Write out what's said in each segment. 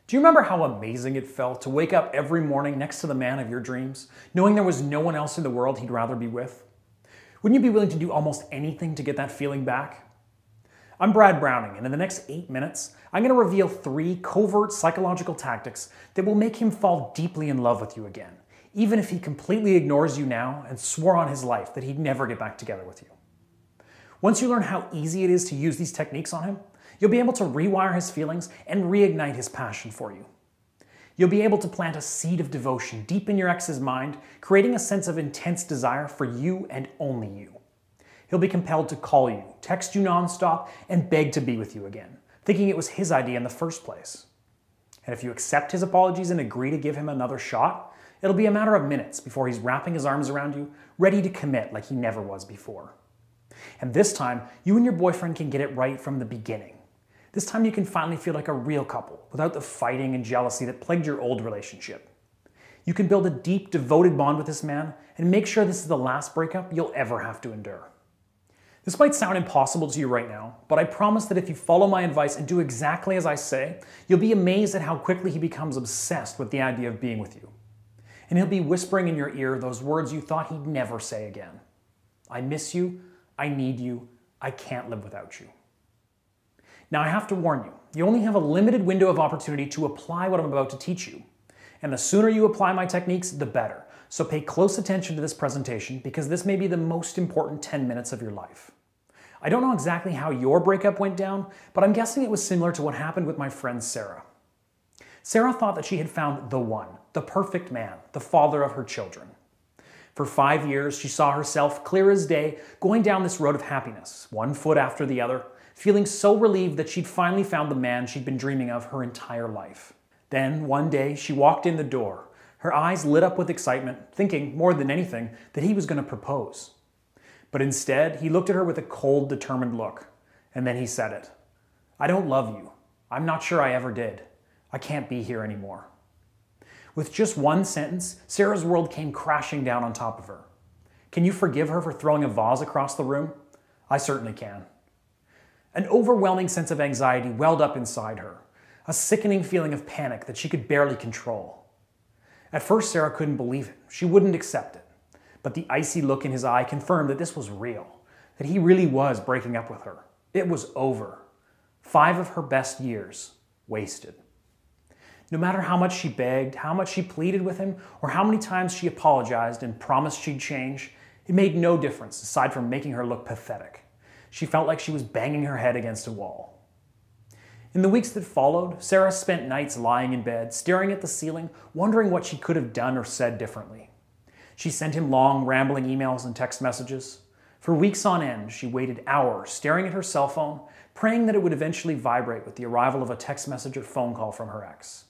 Do you remember how amazing it felt to wake up every morning next to the man of your dreams, knowing there was no one else in the world he'd rather be with? Wouldn't you be willing to do almost anything to get that feeling back? I'm Brad Browning, and in the next 8 minutes, I'm going to reveal 3 covert psychological tactics that will make him fall deeply in love with you again, even if he completely ignores you now and swore on his life that he'd never get back together with you. Once you learn how easy it is to use these techniques on him, you'll be able to rewire his feelings and reignite his passion for you. You'll be able to plant a seed of devotion deep in your ex's mind, creating a sense of intense desire for you and only you. He'll be compelled to call you, text you nonstop, and beg to be with you again, thinking it was his idea in the first place. And if you accept his apologies and agree to give him another shot, it'll be a matter of minutes before he's wrapping his arms around you, ready to commit like he never was before. And this time, you and your boyfriend can get it right from the beginning. This time you can finally feel like a real couple without the fighting and jealousy that plagued your old relationship. You can build a deep, devoted bond with this man and make sure this is the last breakup you'll ever have to endure. This might sound impossible to you right now, but I promise that if you follow my advice and do exactly as I say, you'll be amazed at how quickly he becomes obsessed with the idea of being with you. And he'll be whispering in your ear those words you thought he'd never say again. I miss you, I need you, I can't live without you. Now I have to warn you, you only have a limited window of opportunity to apply what I'm about to teach you. And the sooner you apply my techniques, the better. So pay close attention to this presentation because this may be the most important 10 minutes of your life. I don't know exactly how your breakup went down, but I'm guessing it was similar to what happened with my friend Sarah. Sarah thought that she had found the one, the perfect man, the father of her children. For 5 years, she saw herself clear as day going down this road of happiness, one foot after the other, feeling so relieved that she'd finally found the man she'd been dreaming of her entire life. Then, one day, she walked in the door, her eyes lit up with excitement, thinking, more than anything, that he was going to propose. But instead, he looked at her with a cold, determined look, and then he said it. I don't love you. I'm not sure I ever did. I can't be here anymore. With just one sentence, Sarah's world came crashing down on top of her. Can you forgive her for throwing a vase across the room? I certainly can. An overwhelming sense of anxiety welled up inside her, a sickening feeling of panic that she could barely control. At first, Sarah couldn't believe it. She wouldn't accept it. But the icy look in his eye confirmed that this was real, that he really was breaking up with her. It was over. 5 of her best years wasted. No matter how much she begged, how much she pleaded with him, or how many times she apologized and promised she'd change, it made no difference aside from making her look pathetic. She felt like she was banging her head against a wall. In the weeks that followed, Sarah spent nights lying in bed, staring at the ceiling, wondering what she could have done or said differently. She sent him long, rambling emails and text messages. For weeks on end, she waited hours staring at her cell phone, praying that it would eventually vibrate with the arrival of a text message or phone call from her ex.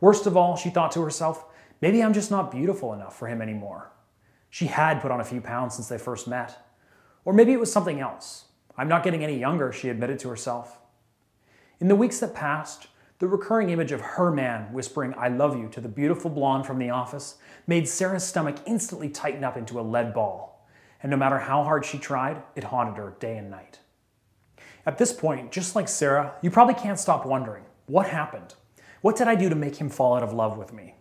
Worst of all, she thought to herself, maybe I'm just not beautiful enough for him anymore. She had put on a few pounds since they first met. Or maybe it was something else. I'm not getting any younger, she admitted to herself. In the weeks that passed, the recurring image of her man whispering, I love you to the beautiful blonde from the office made Sarah's stomach instantly tighten up into a lead ball. And no matter how hard she tried, it haunted her day and night. At this point, just like Sarah, you probably can't stop wondering, what happened? What did I do to make him fall out of love with me?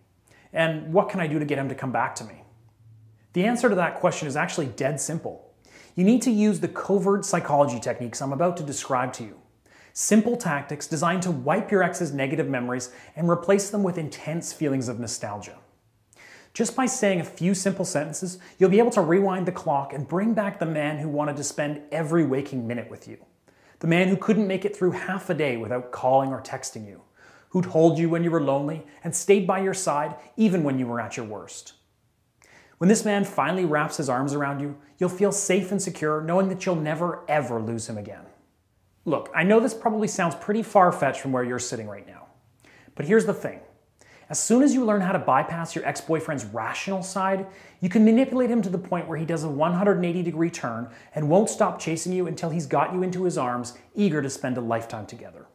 And what can I do to get him to come back to me? The answer to that question is actually dead simple. You need to use the covert psychology techniques I'm about to describe to you. Simple tactics designed to wipe your ex's negative memories and replace them with intense feelings of nostalgia. Just by saying a few simple sentences, you'll be able to rewind the clock and bring back the man who wanted to spend every waking minute with you. The man who couldn't make it through half a day without calling or texting you. Who'd hold you when you were lonely and stayed by your side even when you were at your worst. When this man finally wraps his arms around you, you'll feel safe and secure knowing that you'll never ever lose him again. Look, I know this probably sounds pretty far-fetched from where you're sitting right now. But here's the thing. As soon as you learn how to bypass your ex-boyfriend's rational side, you can manipulate him to the point where he does a 180-degree turn and won't stop chasing you until he's got you into his arms, eager to spend a lifetime together.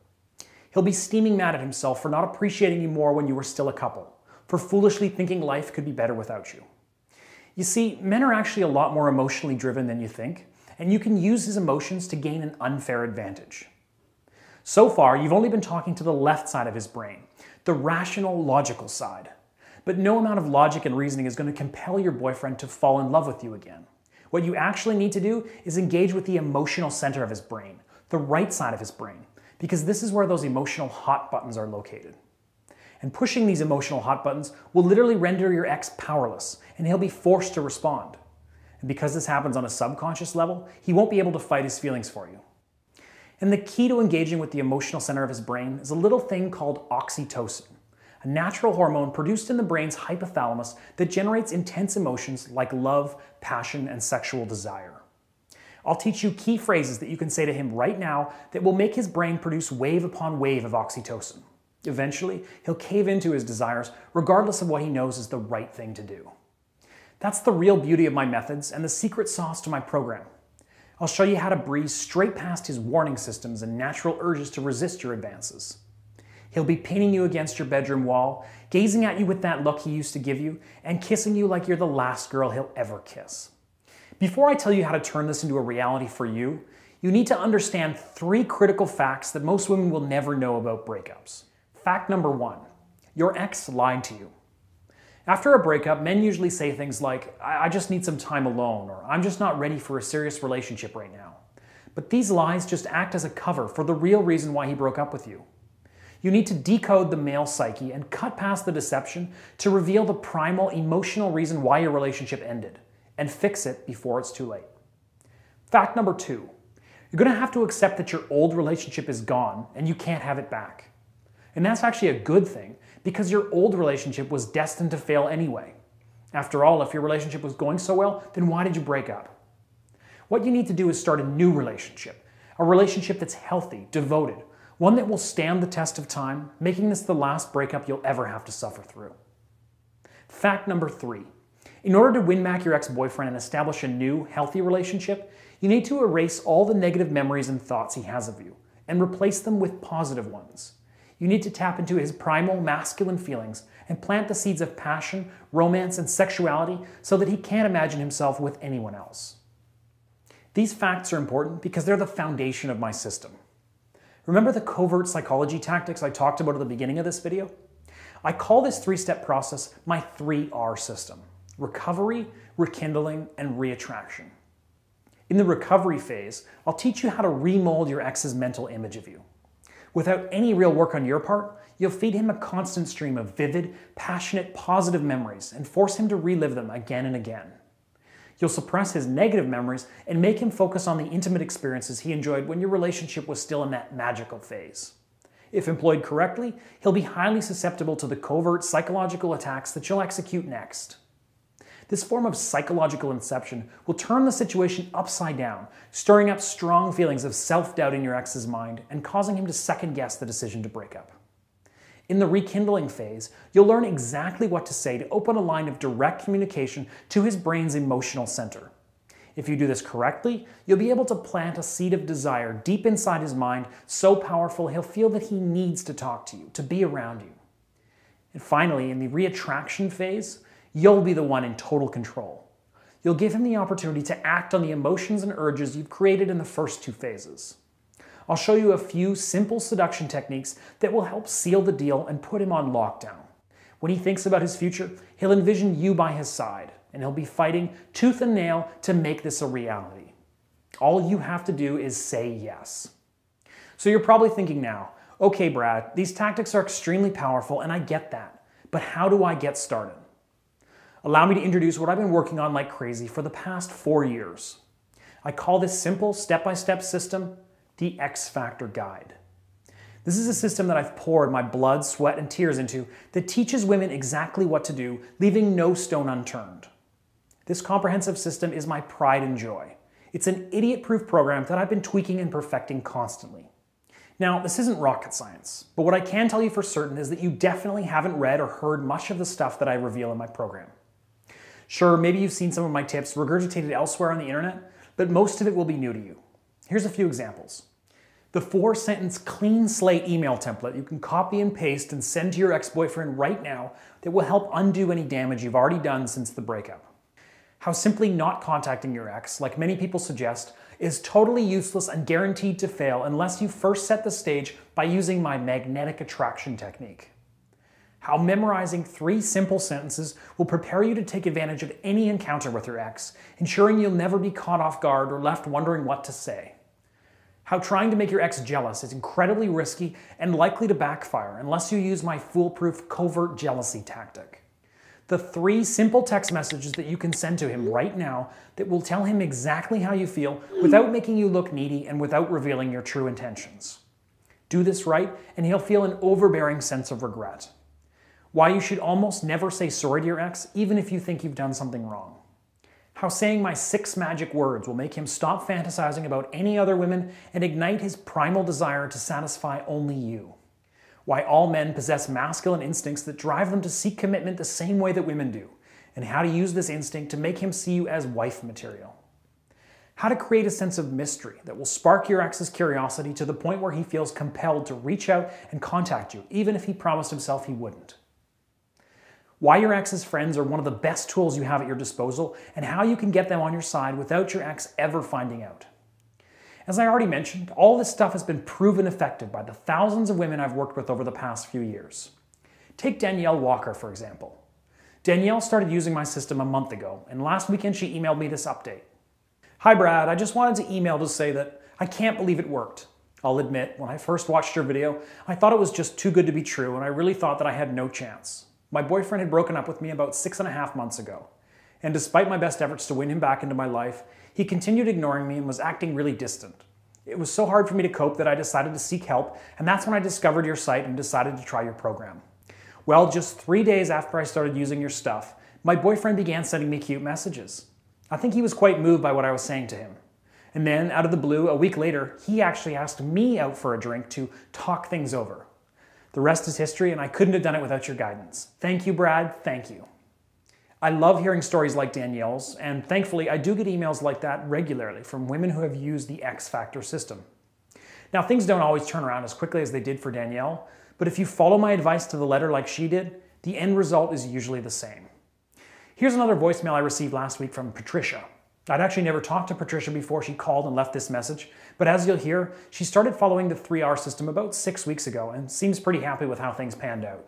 He'll be steaming mad at himself for not appreciating you more when you were still a couple, for foolishly thinking life could be better without you. You see, men are actually a lot more emotionally driven than you think, and you can use his emotions to gain an unfair advantage. So far, you've only been talking to the left side of his brain, the rational, logical side. But no amount of logic and reasoning is going to compel your boyfriend to fall in love with you again. What you actually need to do is engage with the emotional center of his brain, the right side of his brain, because this is where those emotional hot buttons are located. And pushing these emotional hot buttons will literally render your ex powerless, and he'll be forced to respond. And because this happens on a subconscious level, he won't be able to fight his feelings for you. And the key to engaging with the emotional center of his brain is a little thing called oxytocin, a natural hormone produced in the brain's hypothalamus that generates intense emotions like love, passion, and sexual desire. I'll teach you key phrases that you can say to him right now that will make his brain produce wave upon wave of oxytocin. Eventually, he'll cave into his desires regardless of what he knows is the right thing to do. That's the real beauty of my methods and the secret sauce to my program. I'll show you how to breeze straight past his warning systems and natural urges to resist your advances. He'll be pinning you against your bedroom wall, gazing at you with that look he used to give you, and kissing you like you're the last girl he'll ever kiss. Before I tell you how to turn this into a reality for you, you need to understand 3 critical facts that most women will never know about breakups. Fact number 1, your ex lied to you. After a breakup, men usually say things like, I just need some time alone, or I'm just not ready for a serious relationship right now. But these lies just act as a cover for the real reason why he broke up with you. You need to decode the male psyche and cut past the deception to reveal the primal emotional reason why your relationship ended, and fix it before it's too late. Fact number 2, you're going to have to accept that your old relationship is gone and you can't have it back. And that's actually a good thing, because your old relationship was destined to fail anyway. After all, if your relationship was going so well, then why did you break up? What you need to do is start a new relationship, a relationship that's healthy, devoted, one that will stand the test of time, making this the last breakup you'll ever have to suffer through. Fact number 3, in order to win back your ex-boyfriend and establish a new, healthy relationship, you need to erase all the negative memories and thoughts he has of you, and replace them with positive ones. You need to tap into his primal masculine feelings and plant the seeds of passion, romance, and sexuality so that he can't imagine himself with anyone else. These facts are important because they're the foundation of my system. Remember the covert psychology tactics I talked about at the beginning of this video? I call this 3-step process my 3R system: recovery, rekindling, and reattraction. In the recovery phase, I'll teach you how to remold your ex's mental image of you. Without any real work on your part, you'll feed him a constant stream of vivid, passionate, positive memories and force him to relive them again and again. You'll suppress his negative memories and make him focus on the intimate experiences he enjoyed when your relationship was still in that magical phase. If employed correctly, he'll be highly susceptible to the covert psychological attacks that you'll execute next. This form of psychological inception will turn the situation upside down, stirring up strong feelings of self-doubt in your ex's mind and causing him to second-guess the decision to break up. In the rekindling phase, you'll learn exactly what to say to open a line of direct communication to his brain's emotional center. If you do this correctly, you'll be able to plant a seed of desire deep inside his mind, so powerful he'll feel that he needs to talk to you, to be around you. And finally, in the reattraction phase, you'll be the one in total control. You'll give him the opportunity to act on the emotions and urges you've created in the first 2 phases. I'll show you a few simple seduction techniques that will help seal the deal and put him on lockdown. When he thinks about his future, he'll envision you by his side, and he'll be fighting tooth and nail to make this a reality. All you have to do is say yes. So you're probably thinking now, okay, Brad, these tactics are extremely powerful and I get that, but how do I get started? Allow me to introduce what I've been working on like crazy for the past 4 years. I call this simple step-by-step system the X Factor Guide. This is a system that I've poured my blood, sweat, and tears into that teaches women exactly what to do, leaving no stone unturned. This comprehensive system is my pride and joy. It's an idiot-proof program that I've been tweaking and perfecting constantly. Now, this isn't rocket science, but what I can tell you for certain is that you definitely haven't read or heard much of the stuff that I reveal in my program. Sure, maybe you've seen some of my tips regurgitated elsewhere on the internet, but most of it will be new to you. Here's a few examples. The 4-sentence clean slate email template you can copy and paste and send to your ex-boyfriend right now that will help undo any damage you've already done since the breakup. How simply not contacting your ex, like many people suggest, is totally useless and guaranteed to fail unless you first set the stage by using my magnetic attraction technique. How memorizing 3 simple sentences will prepare you to take advantage of any encounter with your ex, ensuring you'll never be caught off guard or left wondering what to say. How trying to make your ex jealous is incredibly risky and likely to backfire unless you use my foolproof covert jealousy tactic. The 3 simple text messages that you can send to him right now that will tell him exactly how you feel without making you look needy and without revealing your true intentions. Do this right, and he'll feel an overbearing sense of regret. Why you should almost never say sorry to your ex, even if you think you've done something wrong. How saying my 6 magic words will make him stop fantasizing about any other women and ignite his primal desire to satisfy only you. Why all men possess masculine instincts that drive them to seek commitment the same way that women do, and how to use this instinct to make him see you as wife material. How to create a sense of mystery that will spark your ex's curiosity to the point where he feels compelled to reach out and contact you, even if he promised himself he wouldn't. Why your ex's friends are one of the best tools you have at your disposal, and how you can get them on your side without your ex ever finding out. As I already mentioned, all this stuff has been proven effective by the thousands of women I've worked with over the past few years. Take Danielle Walker, for example. Danielle started using my system a month ago, and last weekend she emailed me this update. Hi Brad, I just wanted to email to say that I can't believe it worked. I'll admit, when I first watched your video, I thought it was just too good to be true, and I really thought that I had no chance. My boyfriend had broken up with me about 6.5 months ago, and despite my best efforts to win him back into my life, he continued ignoring me and was acting really distant. It was so hard for me to cope that I decided to seek help, and that's when I discovered your site and decided to try your program. Well, just 3 days after I started using your stuff, my boyfriend began sending me cute messages. I think he was quite moved by what I was saying to him. And then, out of the blue, a week later, he actually asked me out for a drink to talk things over. The rest is history, and I couldn't have done it without your guidance. Thank you, Brad. Thank you. I love hearing stories like Danielle's, and thankfully I do get emails like that regularly from women who have used the X Factor system. Now, things don't always turn around as quickly as they did for Danielle, but if you follow my advice to the letter like she did, the end result is usually the same. Here's another voicemail I received last week from Patricia. I'd actually never talked to Patricia before she called and left this message, but as you'll hear, she started following the 3R system about 6 weeks ago and seems pretty happy with how things panned out.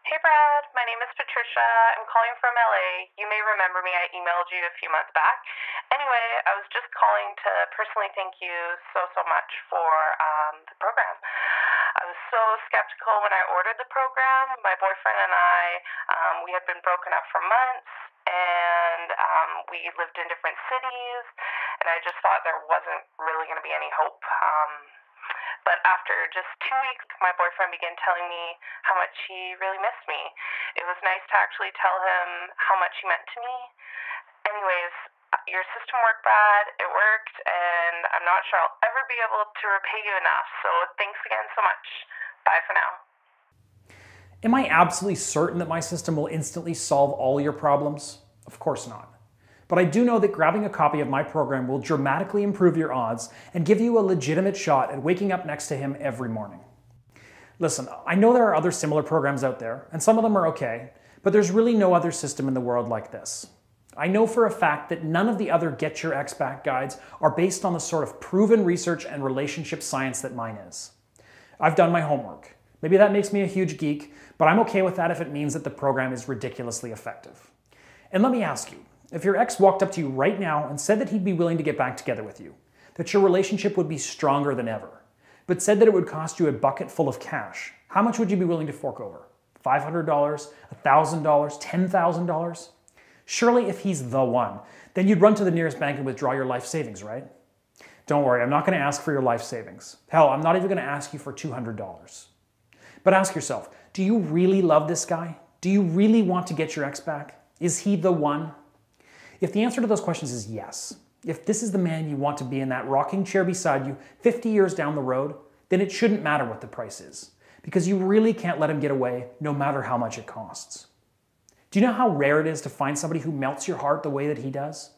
Hey Brad, my name is Patricia. I'm calling from LA. You may remember me, I emailed you a few months back. Anyway, I was just calling to personally thank you so much for the program. I was so skeptical when I ordered the program. My boyfriend and I, we had been broken up for months, and we lived in different cities, and I just thought there wasn't really going to be any hope. But after just 2 weeks, my boyfriend began telling me how much he really missed me. It was nice to actually tell him how much he meant to me. Anyways, your system worked, Brad. It worked, and I'm not sure I'll ever be able to repay you enough. So thanks again so much. Bye for now. Am I absolutely certain that my system will instantly solve all your problems? Of course not. But I do know that grabbing a copy of my program will dramatically improve your odds and give you a legitimate shot at waking up next to him every morning. Listen, I know there are other similar programs out there, and some of them are okay, but there's really no other system in the world like this. I know for a fact that none of the other Get Your Ex Back guides are based on the sort of proven research and relationship science that mine is. I've done my homework. Maybe that makes me a huge geek, but I'm okay with that if it means that the program is ridiculously effective. And let me ask you, if your ex walked up to you right now and said that he'd be willing to get back together with you, that your relationship would be stronger than ever, but said that it would cost you a bucket full of cash, how much would you be willing to fork over? $500, $1,000, $10,000? Surely if he's the one, then you'd run to the nearest bank and withdraw your life savings, right? Don't worry, I'm not going to ask for your life savings. Hell, I'm not even going to ask you for $200. But ask yourself, do you really love this guy? Do you really want to get your ex back? Is he the one? If the answer to those questions is yes, if this is the man you want to be in that rocking chair beside you 50 years down the road, then it shouldn't matter what the price is, because you really can't let him get away no matter how much it costs. Do you know how rare it is to find somebody who melts your heart the way that he does?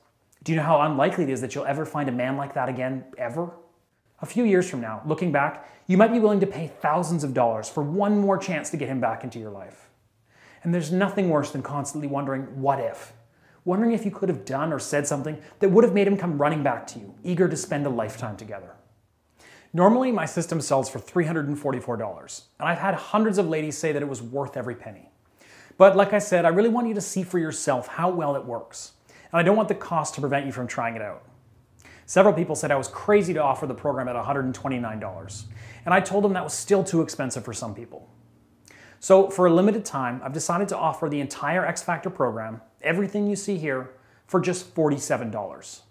Do you know how unlikely it is that you'll ever find a man like that again, ever? A few years from now, looking back, you might be willing to pay thousands of dollars for one more chance to get him back into your life. And there's nothing worse than constantly wondering, what if? wondering if you could have done or said something that would have made him come running back to you, eager to spend a lifetime together. Normally, my system sells for $344, and I've had hundreds of ladies say that it was worth every penny. But like I said, I really want you to see for yourself how well it works, and I don't want the cost to prevent you from trying it out. Several people said I was crazy to offer the program at $129, and I told them that was still too expensive for some people. So for a limited time, I've decided to offer the entire X Factor program, everything you see here, for just $47.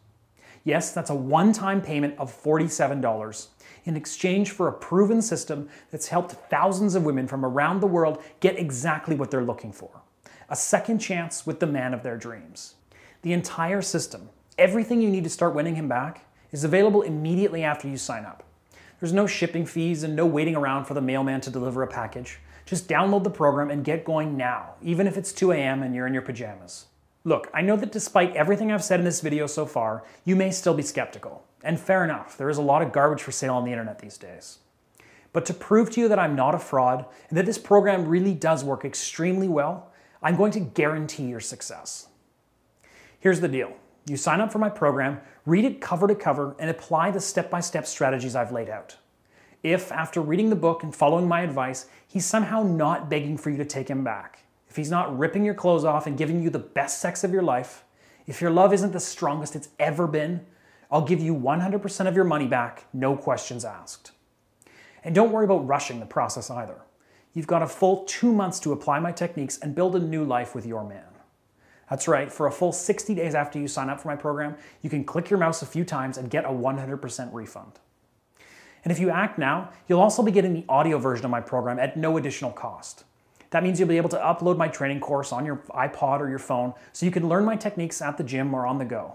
Yes, that's a one-time payment of $47 in exchange for a proven system that's helped thousands of women from around the world get exactly what they're looking for. A second chance with the man of their dreams. The entire system, everything you need to start winning him back, is available immediately after you sign up. There's no shipping fees and no waiting around for the mailman to deliver a package. Just download the program and get going now, even if it's 2 a.m. and you're in your pajamas. Look, I know that despite everything I've said in this video so far, you may still be skeptical. And fair enough, there is a lot of garbage for sale on the internet these days. But to prove to you that I'm not a fraud and that this program really does work extremely well, I'm going to guarantee your success. Here's the deal. You sign up for my program, read it cover to cover, and apply the step-by-step strategies I've laid out. If, after reading the book and following my advice, he's somehow not begging for you to take him back, if he's not ripping your clothes off and giving you the best sex of your life, if your love isn't the strongest it's ever been, I'll give you 100% of your money back, no questions asked. And don't worry about rushing the process either. You've got a full 2 months to apply my techniques and build a new life with your man. That's right, for a full 60 days after you sign up for my program, you can click your mouse a few times and get a 100% refund. And if you act now, you'll also be getting the audio version of my program at no additional cost. That means you'll be able to upload my training course on your iPod or your phone so you can learn my techniques at the gym or on the go.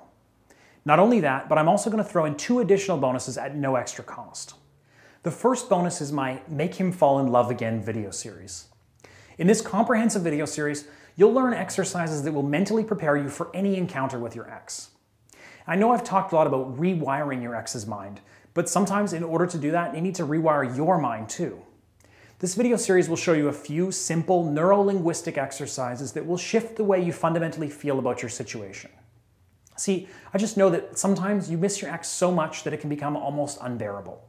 Not only that, but I'm also going to throw in 2 additional bonuses at no extra cost. The first bonus is my Make Him Fall in Love Again video series. In this comprehensive video series, you'll learn exercises that will mentally prepare you for any encounter with your ex. I know I've talked a lot about rewiring your ex's mind, but sometimes in order to do that, you need to rewire your mind too. This video series will show you a few simple neuro-linguistic exercises that will shift the way you fundamentally feel about your situation. See, I just know that sometimes you miss your ex so much that it can become almost unbearable.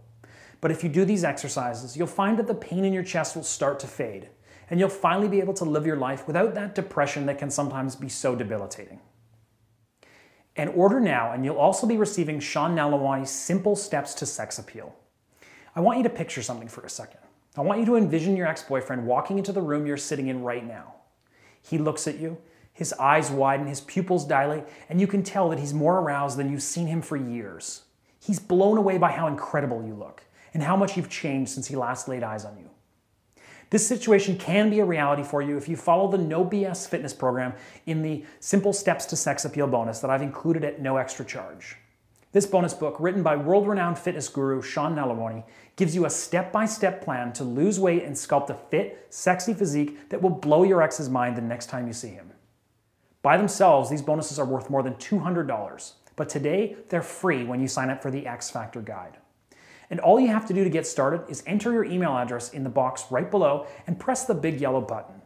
But if you do these exercises, you'll find that the pain in your chest will start to fade, and you'll finally be able to live your life without that depression that can sometimes be so debilitating. And order now, and you'll also be receiving Sean Nalawani's Simple Steps to Sex Appeal. I want you to picture something for a second. I want you to envision your ex-boyfriend walking into the room you're sitting in right now. He looks at you, his eyes widen, his pupils dilate, and you can tell that he's more aroused than you've seen him for years. He's blown away by how incredible you look, and how much you've changed since he last laid eyes on you. This situation can be a reality for you if you follow the No BS fitness program in the Simple Steps to Sex Appeal bonus that I've included at no extra charge. This bonus book, written by world-renowned fitness guru Sean Nalawani, gives you a step-by-step plan to lose weight and sculpt a fit, sexy physique that will blow your ex's mind the next time you see him. By themselves, these bonuses are worth more than $200, but today they're free when you sign up for the X Factor Guide. And all you have to do to get started is enter your email address in the box right below and press the big yellow button.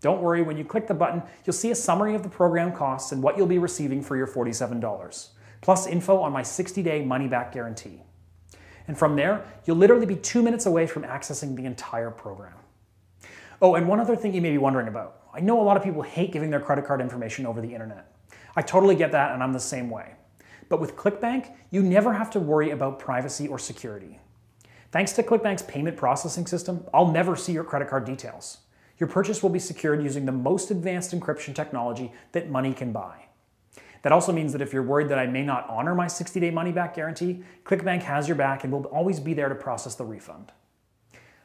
Don't worry, when you click the button, you'll see a summary of the program costs and what you'll be receiving for your $47, plus info on my 60-day money-back guarantee. And from there, you'll literally be 2 minutes away from accessing the entire program. Oh, and one other thing you may be wondering about. I know a lot of people hate giving their credit card information over the internet. I totally get that, and I'm the same way. But with ClickBank, you never have to worry about privacy or security. Thanks to ClickBank's payment processing system, I'll never see your credit card details. Your purchase will be secured using the most advanced encryption technology that money can buy. That also means that if you're worried that I may not honor my 60-day money-back guarantee, ClickBank has your back and will always be there to process the refund.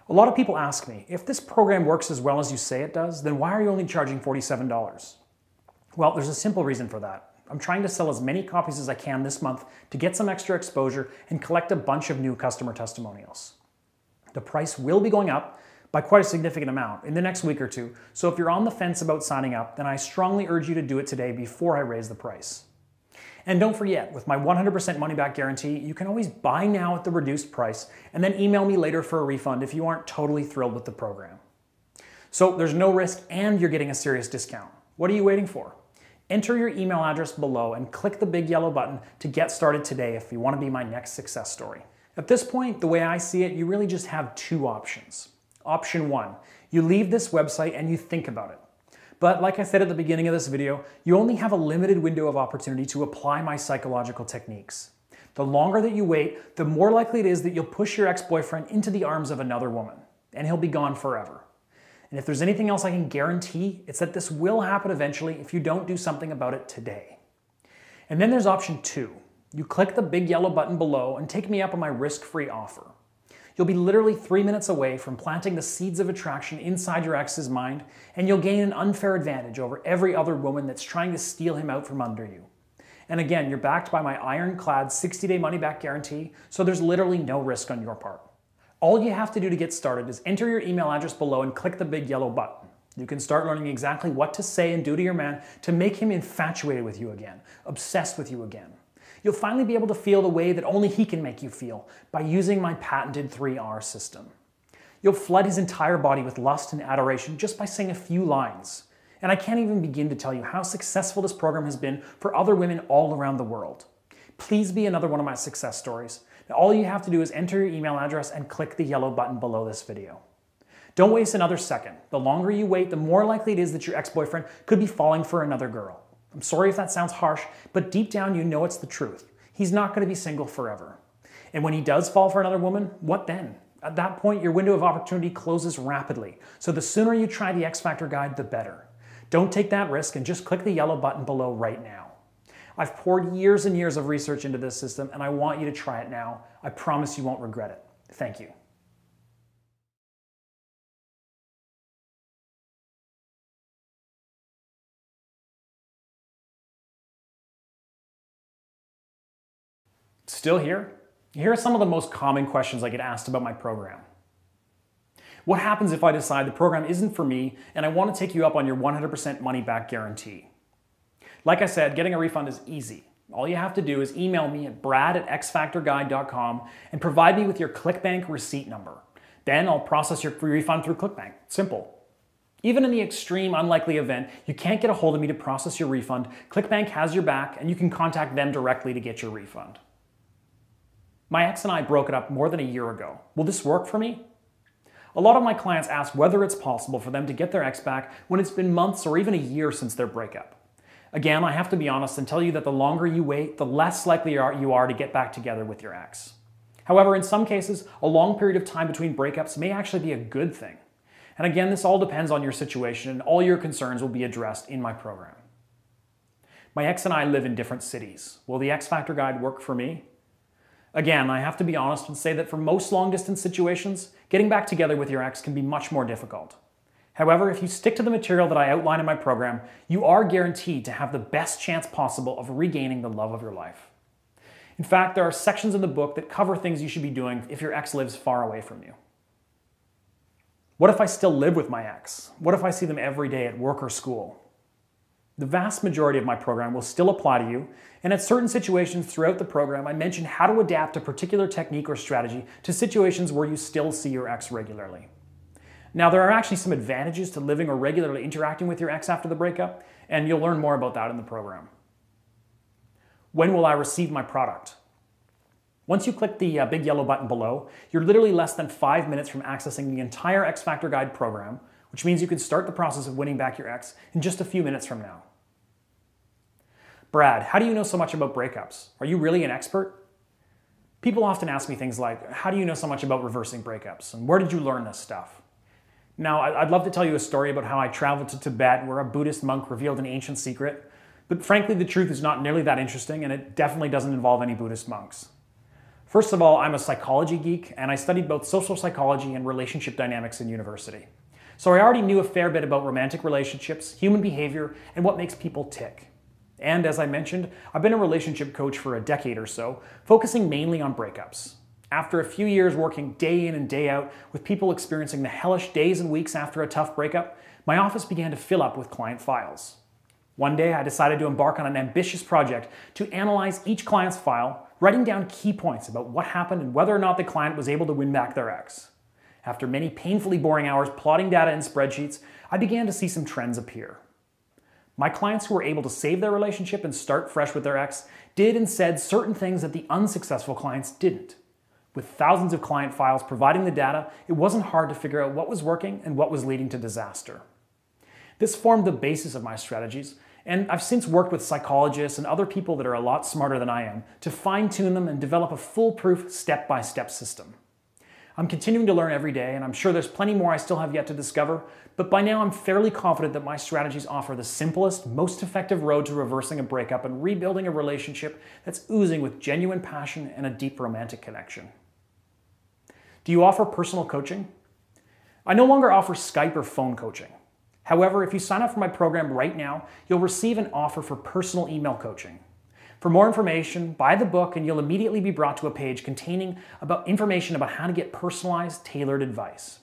A lot of people ask me, if this program works as well as you say it does, then why are you only charging $47? Well, there's a simple reason for that. I'm trying to sell as many copies as I can this month to get some extra exposure and collect a bunch of new customer testimonials. The price will be going up by quite a significant amount in the next week or two, so if you're on the fence about signing up, then I strongly urge you to do it today before I raise the price. And don't forget, with my 100% money-back guarantee, you can always buy now at the reduced price and then email me later for a refund if you aren't totally thrilled with the program. So there's no risk and you're getting a serious discount. What are you waiting for? Enter your email address below and click the big yellow button to get started today if you want to be my next success story. At this point, the way I see it, you really just have two options. Option one, you leave this website and you think about it. But like I said at the beginning of this video, you only have a limited window of opportunity to apply my psychological techniques. The longer that you wait, the more likely it is that you'll push your ex-boyfriend into the arms of another woman, and he'll be gone forever. And if there's anything else I can guarantee, it's that this will happen eventually if you don't do something about it today. And then there's option two. You click the big yellow button below and take me up on my risk-free offer. You'll be literally 3 minutes away from planting the seeds of attraction inside your ex's mind, and you'll gain an unfair advantage over every other woman that's trying to steal him out from under you. And again, you're backed by my ironclad 60-day money-back guarantee, so there's literally no risk on your part. All you have to do to get started is enter your email address below and click the big yellow button. You can start learning exactly what to say and do to your man to make him infatuated with you again, obsessed with you again. You'll finally be able to feel the way that only he can make you feel by using my patented 3R system. You'll flood his entire body with lust and adoration just by saying a few lines. And I can't even begin to tell you how successful this program has been for other women all around the world. Please be another one of my success stories. Now, all you have to do is enter your email address and click the yellow button below this video. Don't waste another second. The longer you wait, the more likely it is that your ex-boyfriend could be falling for another girl. I'm sorry if that sounds harsh, but deep down you know it's the truth. He's not going to be single forever. And when he does fall for another woman, what then? At that point, your window of opportunity closes rapidly. So the sooner you try the X Factor guide, the better. Don't take that risk and just click the yellow button below right now. I've poured years and years of research into this system, and I want you to try it now. I promise you won't regret it. Thank you. Still here? Here are some of the most common questions I get asked about my program. What happens if I decide the program isn't for me and I want to take you up on your 100% money back guarantee? Like I said, getting a refund is easy. All you have to do is email me at brad@xfactorguide.com and provide me with your ClickBank receipt number. Then I'll process your refund through ClickBank. Simple. Even in the extreme unlikely event you can't get a hold of me to process your refund, ClickBank has your back and you can contact them directly to get your refund. My ex and I broke it up more than a year ago. Will this work for me? A lot of my clients ask whether it's possible for them to get their ex back when it's been months or even a year since their breakup. Again, I have to be honest and tell you that the longer you wait, the less likely you are to get back together with your ex. However, in some cases, a long period of time between breakups may actually be a good thing. And again, this all depends on your situation and all your concerns will be addressed in my program. My ex and I live in different cities. Will the X Factor Guide work for me? Again, I have to be honest and say that for most long-distance situations, getting back together with your ex can be much more difficult. However, if you stick to the material that I outline in my program, you are guaranteed to have the best chance possible of regaining the love of your life. In fact, there are sections in the book that cover things you should be doing if your ex lives far away from you. What if I still live with my ex? What if I see them every day at work or school? The vast majority of my program will still apply to you, and at certain situations throughout the program, I mention how to adapt a particular technique or strategy to situations where you still see your ex regularly. Now, there are actually some advantages to living or regularly interacting with your ex after the breakup, and you'll learn more about that in the program. When will I receive my product? Once you click the big yellow button below, you're literally less than 5 minutes from accessing the entire X Factor Guide program, which means you can start the process of winning back your ex in just a few minutes from now. Brad, how do you know so much about breakups? Are you really an expert? People often ask me things like, how do you know so much about reversing breakups? And where did you learn this stuff? Now, I'd love to tell you a story about how I traveled to Tibet where a Buddhist monk revealed an ancient secret, but frankly, the truth is not nearly that interesting, and it definitely doesn't involve any Buddhist monks. First of all, I'm a psychology geek, and I studied both social psychology and relationship dynamics in university. So I already knew a fair bit about romantic relationships, human behavior, and what makes people tick. And as I mentioned, I've been a relationship coach for a decade or so, focusing mainly on breakups. After a few years working day in and day out with people experiencing the hellish days and weeks after a tough breakup, my office began to fill up with client files. One day, I decided to embark on an ambitious project to analyze each client's file, writing down key points about what happened and whether or not the client was able to win back their ex. After many painfully boring hours plotting data in spreadsheets, I began to see some trends appear. My clients who were able to save their relationship and start fresh with their ex did and said certain things that the unsuccessful clients didn't. With thousands of client files providing the data, it wasn't hard to figure out what was working and what was leading to disaster. This formed the basis of my strategies, and I've since worked with psychologists and other people that are a lot smarter than I am to fine-tune them and develop a foolproof step-by-step system. I'm continuing to learn every day, and I'm sure there's plenty more I still have yet to discover, but by now I'm fairly confident that my strategies offer the simplest, most effective road to reversing a breakup and rebuilding a relationship that's oozing with genuine passion and a deep romantic connection. Do you offer personal coaching? I no longer offer Skype or phone coaching. However, if you sign up for my program right now, you'll receive an offer for personal email coaching. For more information, buy the book and you'll immediately be brought to a page containing information about how to get personalized, tailored advice.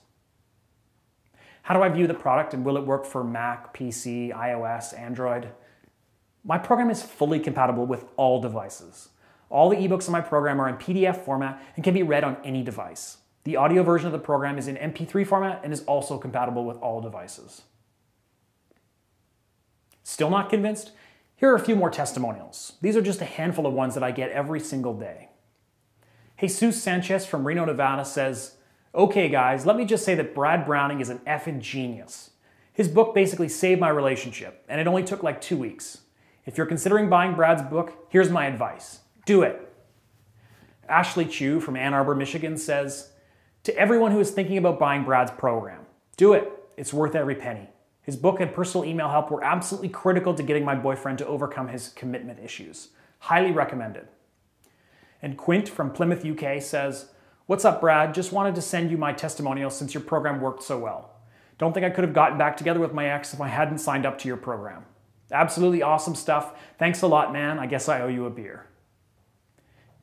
How do I view the product and will it work for Mac, PC, iOS, Android? My program is fully compatible with all devices. All the ebooks in my program are in PDF format and can be read on any device. The audio version of the program is in MP3 format and is also compatible with all devices. Still not convinced? Here are a few more testimonials. These are just a handful of ones that I get every single day. Jesus Sanchez from Reno, Nevada says, "Okay guys, let me just say that Brad Browning is an effing genius. His book basically saved my relationship, and it only took like 2 weeks. If you're considering buying Brad's book, here's my advice. Do it." Ashley Chu from Ann Arbor, Michigan says, "To everyone who is thinking about buying Brad's program, do it. It's worth every penny. His book and personal email help were absolutely critical to getting my boyfriend to overcome his commitment issues. Highly recommended." And Quint from Plymouth, UK says, "What's up, Brad? Just wanted to send you my testimonial since your program worked so well. Don't think I could have gotten back together with my ex if I hadn't signed up to your program. Absolutely awesome stuff. Thanks a lot, man. I guess I owe you a beer."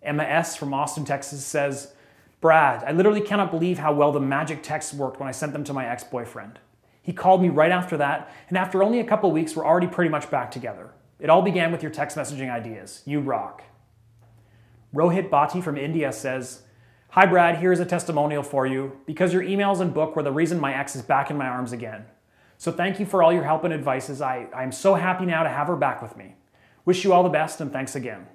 Emma S. from Austin, Texas says, "Brad, I literally cannot believe how well the Magick texts worked when I sent them to my ex-boyfriend. He called me right after that, and after only a couple of weeks, we're already pretty much back together. It all began with your text messaging ideas. You rock." Rohit Bhatti from India says, "Hi Brad, here's a testimonial for you, because your emails and book were the reason my ex is back in my arms again. So thank you for all your help and advices. I'm so happy now to have her back with me. Wish you all the best and thanks again."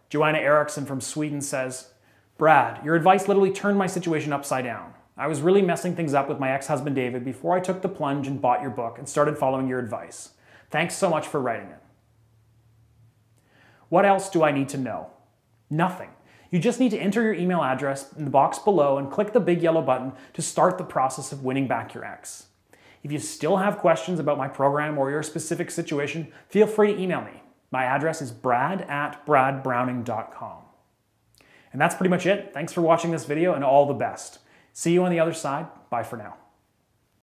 Joanna Eriksson from Sweden says, "Brad, your advice literally turned my situation upside down. I was really messing things up with my ex-husband David before I took the plunge and bought your book and started following your advice. Thanks so much for writing it." What else do I need to know? Nothing. You just need to enter your email address in the box below and click the big yellow button to start the process of winning back your ex. If you still have questions about my program or your specific situation, feel free to email me. My address is brad@bradbrowning.com. And that's pretty much it. Thanks for watching this video and all the best. See you on the other side. Bye for now.